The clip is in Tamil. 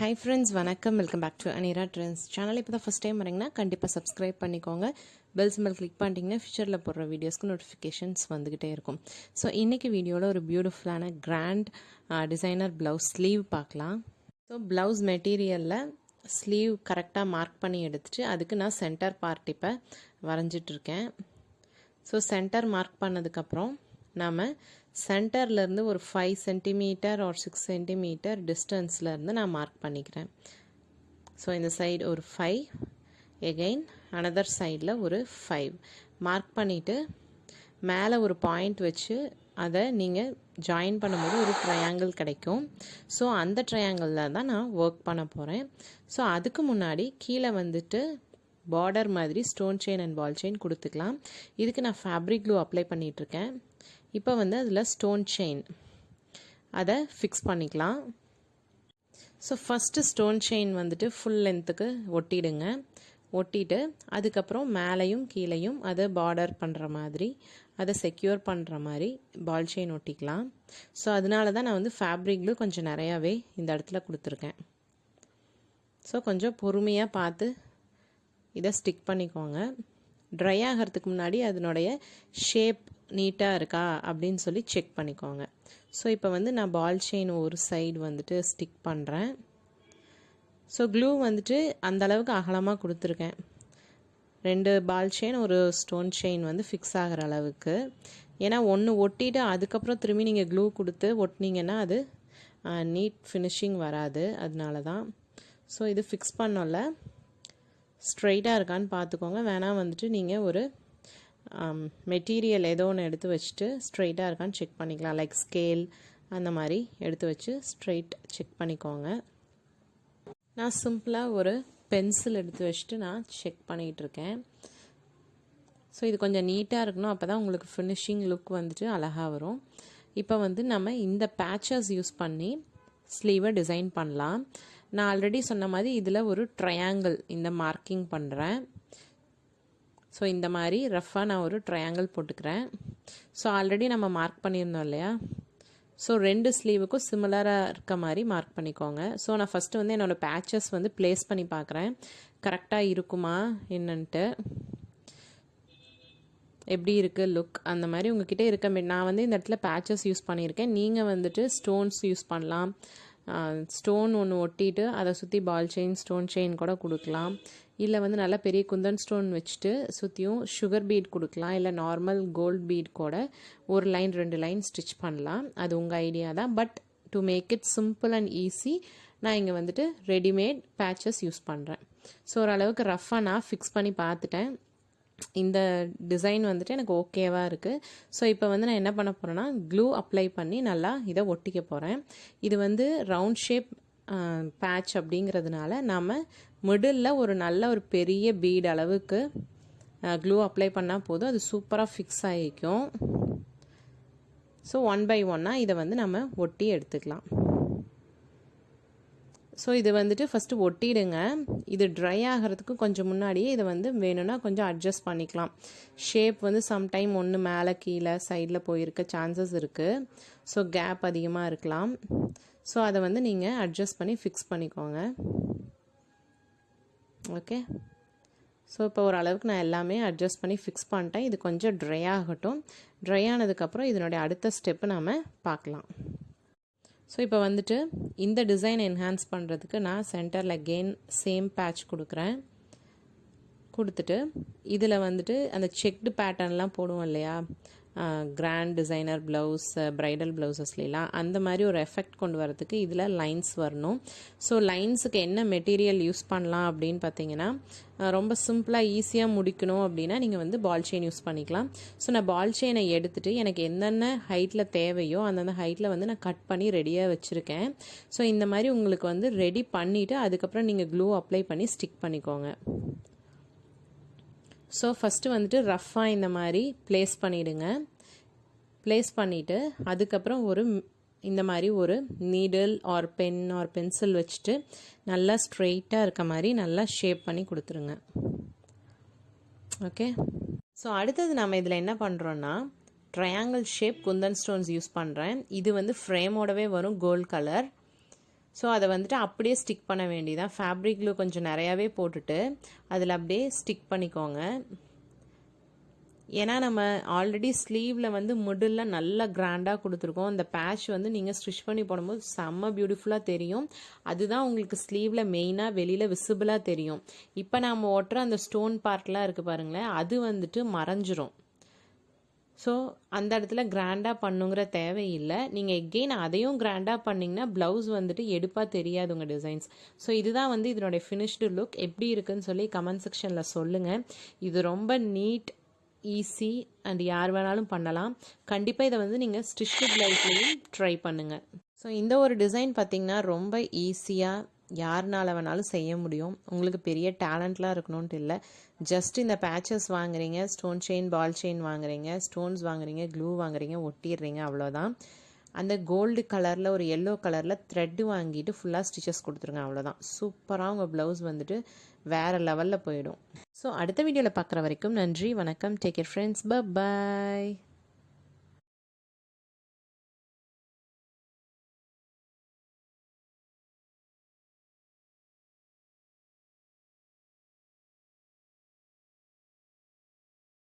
Hi friends, வணக்கம். Welcome back to Anira Trendz channel. இப்போ தான் ஃபர்ஸ்ட் டைம் வரீங்கன்னா கண்டிப்பாக சப்ஸ்கிரைப் பண்ணிக்கோங்க. பெல் சிம்பல் கிளிக் பண்ணிட்டீங்கன்னா ஃபியூச்சரில் போடுற வீடியோஸ்க்கு நோட்டிஃபிகேஷன்ஸ் வந்துக்கிட்டே இருக்கும். ஸோ இன்றைக்கி வீடியோவில் ஒரு பியூட்டிஃபுல்லான கிராண்ட் டிசைனர் ப்ளவுஸ் ஸ்லீவ் பார்க்கலாம். ஸோ ப்ளவுஸ் மெட்டீரியலில் ஸ்லீவ் கரெக்டாக மார்க் பண்ணி எடுத்துட்டு அதுக்கு நான் சென்டர் பார்ட் இப்போ வரைஞ்சிட்ருக்கேன். ஸோ சென்டர் மார்க் பண்ணதுக்கப்புறம் நாம் சென்டர்லேருந்து ஒரு 5 சென்டிமீட்டர் ஆர் 6 சென்டிமீட்டர் டிஸ்டன்ஸ்லேருந்து நான் மார்க் பண்ணிக்கிறேன். ஸோ இந்த சைடு ஒரு 5, எகெயின் அனதர் சைடில் ஒரு 5 மார்க் பண்ணிவிட்டு மேலே ஒரு பாயிண்ட் வச்சு அதை நீங்கள் ஜாயின் பண்ணும்போது ஒரு ட்ரையாங்கிள் கிடைக்கும். ஸோ அந்த ட்ரையாங்கிளில் தான் நான் ஒர்க் பண்ண போகிறேன். ஸோ அதுக்கு முன்னாடி கீழே வந்துட்டு பார்டர் மாதிரி stone chain and ball chain கொடுத்துக்கலாம். இதுக்கு நான் ஃபேப்ரிக் க்ளூ அப்ளை பண்ணிகிட்ருக்கேன். இப்போ வந்து அதில் ஸ்டோன் செயின் அதை ஃபிக்ஸ் பண்ணிக்கலாம். ஸோ ஃபஸ்ட்டு ஸ்டோன் செயின் வந்துட்டு ஃபுல் லென்த்துக்கு ஒட்டிடுங்க. ஒட்டிட்டு அதுக்கப்புறம் மேலேயும் கீழேயும் அதை பார்டர் பண்ணுற மாதிரி அதை செக்யூர் பண்ணுற மாதிரி பால் செயின் ஒட்டிக்கலாம். ஸோ அதனால தான் நான் வந்து ஃபேப்ரிக் க்ளூ கொஞ்சம் நிறையாவே இந்த இடத்துல கொடுத்துருக்கேன். ஸோ கொஞ்சம் பொறுமையாக பார்த்து இதை ஸ்டிக் பண்ணிக்கோங்க. ட்ரை ஆகிறதுக்கு முன்னாடி அதனுடைய ஷேப் நீட்டாக இருக்கா அப்படின்னு சொல்லி செக் பண்ணிக்கோங்க. ஸோ இப்போ வந்து நான் பால் செயின் ஒரு சைடு வந்துட்டு ஸ்டிக் பண்ணுறேன். ஸோ க்ளூ வந்துட்டு அந்தளவுக்கு அகலமாக கொடுத்துருக்கேன். 2 பால் செயின் ஒரு ஸ்டோன் செயின் வந்து ஃபிக்ஸ் ஆகிற அளவுக்கு. ஏன்னா ஒன்று ஒட்டிட்டு அதுக்கப்புறம் திரும்பி நீங்கள் க்ளூ கொடுத்து ஒட்டினீங்கன்னா அது நீட் ஃபினிஷிங் வராது. அதனால தான். ஸோ இது ஃபிக்ஸ் பண்ணோம்ல, ஸ்ட்ரைட்டாக இருக்கான்னு பார்த்துக்கோங்க. வேணால் வந்துட்டு நீங்கள் ஒரு மெட்டீரியல் ஏதோ ஒன்று எடுத்து வச்சுட்டு ஸ்ட்ரைட்டாக இருக்கான்னு செக் பண்ணிக்கலாம். லைக் ஸ்கேல் அந்த மாதிரி எடுத்து வச்சு ஸ்ட்ரைட் செக் பண்ணிக்கோங்க. நான் சிம்பிளாக ஒரு பென்சில் எடுத்து வச்சுட்டு நான் செக் பண்ணிகிட்ருக்கேன். ஸோ இது கொஞ்சம் நீட்டாக இருக்கணும், அப்போ தான் உங்களுக்கு ஃபினிஷிங் லுக் வந்துட்டு அழகாக வரும். இப்போ வந்து நம்ம இந்த பேச்சஸ் யூஸ் பண்ணி ஸ்லீவை டிசைன் பண்ணலாம். நான் ஆல்ரெடி சொன்ன மாதிரி இதில் ஒரு ட்ரையாங்கிள் இந்த மார்க்கிங் பண்ணுறேன். ஸோ இந்த மாதிரி ரஃப்பாக நான் ஒரு ட்ரையாங்கிள் போட்டுக்கிறேன். ஸோ ஆல்ரெடி நம்ம மார்க் பண்ணியிருந்தோம் இல்லையா, ஸோ 2 ஸ்லீவுக்கும் சிமிலராக இருக்க மாதிரி மார்க் பண்ணிக்கோங்க. ஸோ நான் ஃபஸ்ட்டு வந்து என்னோடய பேச்சஸ் வந்து ப்ளேஸ் பண்ணி பார்க்குறேன் கரெக்டாக இருக்குமா என்னன்ட்டு, எப்படி இருக்குது லுக் அந்த மாதிரி உங்ககிட்ட இருக்க. நான் வந்து இந்த இடத்துல பேச்சஸ் யூஸ் பண்ணியிருக்கேன். நீங்கள் வந்துட்டு ஸ்டோன்ஸ் யூஸ் பண்ணலாம். ஸ்டோன் ஒன்று ஒட்டிட்டு அதை சுற்றி பால் செயின் ஸ்டோன் செயின் கூட கொடுக்கலாம். இல்லை வந்து நல்லா பெரிய குந்தன் ஸ்டோன் வச்சுட்டு சுற்றியும் சுகர் பீட் கொடுக்கலாம். இல்லை நார்மல் கோல்ட் பீட் கூட ஒரு லைன் 2 லைன் ஸ்டிச் பண்ணலாம். அது உங்கள் ஐடியா தான். But to make it simple and easy நான் இங்கே வந்துட்டு ரெடிமேட் பேச்சஸ் யூஸ் பண்ணுறேன். ஸோ ஓரளவுக்கு ரஃப்பாக நான் ஃபிக்ஸ் பண்ணி பார்த்துட்டேன். இந்த டிசைன் வந்துட்டு எனக்கு ஓகேவாக இருக்குது. ஸோ இப்போ வந்து நான் என்ன பண்ண போகிறேன்னா க்ளூ அப்ளை பண்ணி நல்லா இதை ஒட்டிக்க போகிறேன். இது வந்து ரவுண்ட் ஷேப் பேட்ச் அப்படிங்கிறதுனால நாம் மிடில் ஒரு நல்ல ஒரு பெரிய பீட் அளவுக்கு க்ளூ அப்ளை பண்ணால் போதும், அது சூப்பராக ஃபிக்ஸ் ஆகிக்கும். ஸோ 1 by 1 இதை வந்து நம்ம ஒட்டி எடுத்துக்கலாம். ஸோ இது வந்துட்டு ஃபஸ்ட்டு ஒட்டிடுங்க. இது ட்ரை ஆகிறதுக்கு கொஞ்சம் முன்னாடியே இதை வந்து வேணும்னா கொஞ்சம் அட்ஜஸ்ட் பண்ணிக்கலாம். ஷேப் வந்து சம்டைம் ஒன்று மேலே கீழே சைடில் போயிருக்க சான்சஸ் இருக்குது. ஸோ கேப் அதிகமாக இருக்கலாம். ஸோ அதை வந்து நீங்கள் அட்ஜஸ்ட் பண்ணி ஃபிக்ஸ் பண்ணிக்கோங்க. ஓகே. ஸோ இப்போ ஓரளவுக்கு நான் எல்லாமே அட்ஜஸ்ட் பண்ணி ஃபிக்ஸ் பண்ணிட்டேன். இது கொஞ்சம் ட்ரை ஆகட்டும். ட்ரை ஆனதுக்கப்புறம் இதனுடைய அடுத்த ஸ்டெப்பு நாம் பார்க்கலாம். ஸோ இப்போ வந்துட்டு இந்த டிசைன் என்ஹான்ஸ் பண்ணுறதுக்கு நான் சென்டரில் அகெயின் சேம் பேட்ச் கொடுக்குறேன். கொடுத்துட்டு இதில் வந்துட்டு அந்த செக்டு பேட்டர்ன்லாம் போடுவோம் இல்லையா, கிராண்ட் டிசைனர் ப்ளவுஸ் ப்ரைடல் ப்ளவுசஸ்லாம், அந்த மாதிரி ஒரு எஃபெக்ட் கொண்டு வரதுக்கு இதில் லைன்ஸ் வரணும். ஸோ லைன்ஸுக்கு என்ன மெட்டீரியல் யூஸ் பண்ணலாம் அப்படின்னு பார்த்தீங்கன்னா, ரொம்ப சிம்பிளாக ஈஸியாக முடிக்கணும் அப்படின்னா நீங்கள் வந்து பால் செயின் யூஸ் பண்ணிக்கலாம். ஸோ நான் பால் செயினை எடுத்துகிட்டு எனக்கு என்னென்ன ஹைட்டில் தேவையோ அந்தந்த ஹைட்டில் வந்து நான் கட் பண்ணி ரெடியாக வச்சுருக்கேன். ஸோ இந்த மாதிரி உங்களுக்கு வந்து ரெடி பண்ணிவிட்டு அதுக்கப்புறம் நீங்கள் க்ளூ அப்ளை பண்ணி ஸ்டிக் பண்ணிக்கோங்க. ஸோ ஃபஸ்ட்டு வந்துட்டு ரஃப்பாக இந்த மாதிரி ப்ளேஸ் பண்ணிவிடுங்க. ப்ளேஸ் பண்ணிவிட்டு அதுக்கப்புறம் இந்த மாதிரி ஒரு needle or pen or pencil வச்சுட்டு நல்லா ஸ்ட்ரெயிட்டாக இருக்க மாதிரி நல்லா ஷேப் பண்ணி கொடுத்துருங்க. ஓகே. ஸோ அடுத்தது நம்ம இதில் என்ன பண்ணுறோன்னா triangle shape Kundan stones use பண்ணுறேன். இது வந்து ஃப்ரேமோடவே வரும், கோல்ட் கலர். ஸோ அதை வந்துட்டு அப்படியே ஸ்டிக் பண்ண வேண்டியதான். ஃபேப்ரிக் க்ளூ கொஞ்சம் நிறையாவே போட்டுட்டு அதில் அப்படியே ஸ்டிக் பண்ணிக்கோங்க. ஏன்னா நம்ம ஆல்ரெடி ஸ்லீவில் வந்து மிடில் நல்லா கிராண்டாக கொடுத்துருக்கோம். அந்த பேட்ச் வந்து நீங்கள் ஸ்டிச் பண்ணி போடும்போது செம்ம பியூட்டிஃபுல்லாக தெரியும். அதுதான் உங்களுக்கு ஸ்லீவில் மெயினாக வெளியில் விசிபிளாக தெரியும். இப்போ நம்ம ஒட்டுற அந்த ஸ்டோன் பார்ட்லாம் இருக்குது பாருங்களேன், அது வந்துட்டு மறைஞ்சிரும். ஸோ அந்த இடத்துல கிராண்டாக பண்ணுங்கிற தேவையில்லை. நீங்கள் எகெயின் அதையும் கிராண்டாக பண்ணிங்கன்னா ப்ளவுஸ் வந்துட்டு எடுப்பாக தெரியாது உங்கள் டிசைன்ஸ். ஸோ இதுதான் வந்து இதனுடைய ஃபினிஷ்டு லுக். எப்படி இருக்குன்னு சொல்லி கமெண்ட் செக்ஷனில் சொல்லுங்கள். இது ரொம்ப நீட், ஈஸி அண்ட் யார் வேணாலும் பண்ணலாம். கண்டிப்பாக இதை வந்து நீங்கள் ஸ்டிச்டு ப்ளவுஸ்லையும் ட்ரை பண்ணுங்கள். ஸோ இந்த ஒரு டிசைன் பார்த்திங்கன்னா ரொம்ப ஈஸியாக யாருனால வேணாலும் செய்ய முடியும். உங்களுக்கு பெரிய டேலண்ட்லாம் இருக்கணும்ன்ட்டு இல்லை. ஜஸ்ட் இந்த பேச்சஸ் வாங்குறீங்க, ஸ்டோன் செயின், பால் செயின் வாங்குறீங்க, ஸ்டோன்ஸ் வாங்குறீங்க, க்ளூ வாங்குறீங்க, ஒட்டிடுறீங்க, அவ்வளோதான். அந்த கோல்டு கலரில் ஒரு எல்லோ கலரில் த்ரெட்டு வாங்கிட்டு ஃபுல்லாக ஸ்டிச்சஸ் கொடுத்துருங்க, அவ்வளோதான். சூப்பராக உங்கள் ப்ளவுஸ் வந்துட்டு வேறு லெவலில் போயிடும். ஸோ அடுத்த வீடியோவில் பார்க்குற வரைக்கும் நன்றி, வணக்கம், டேக் கேர் ஃப்ரெண்ட்ஸ், பை.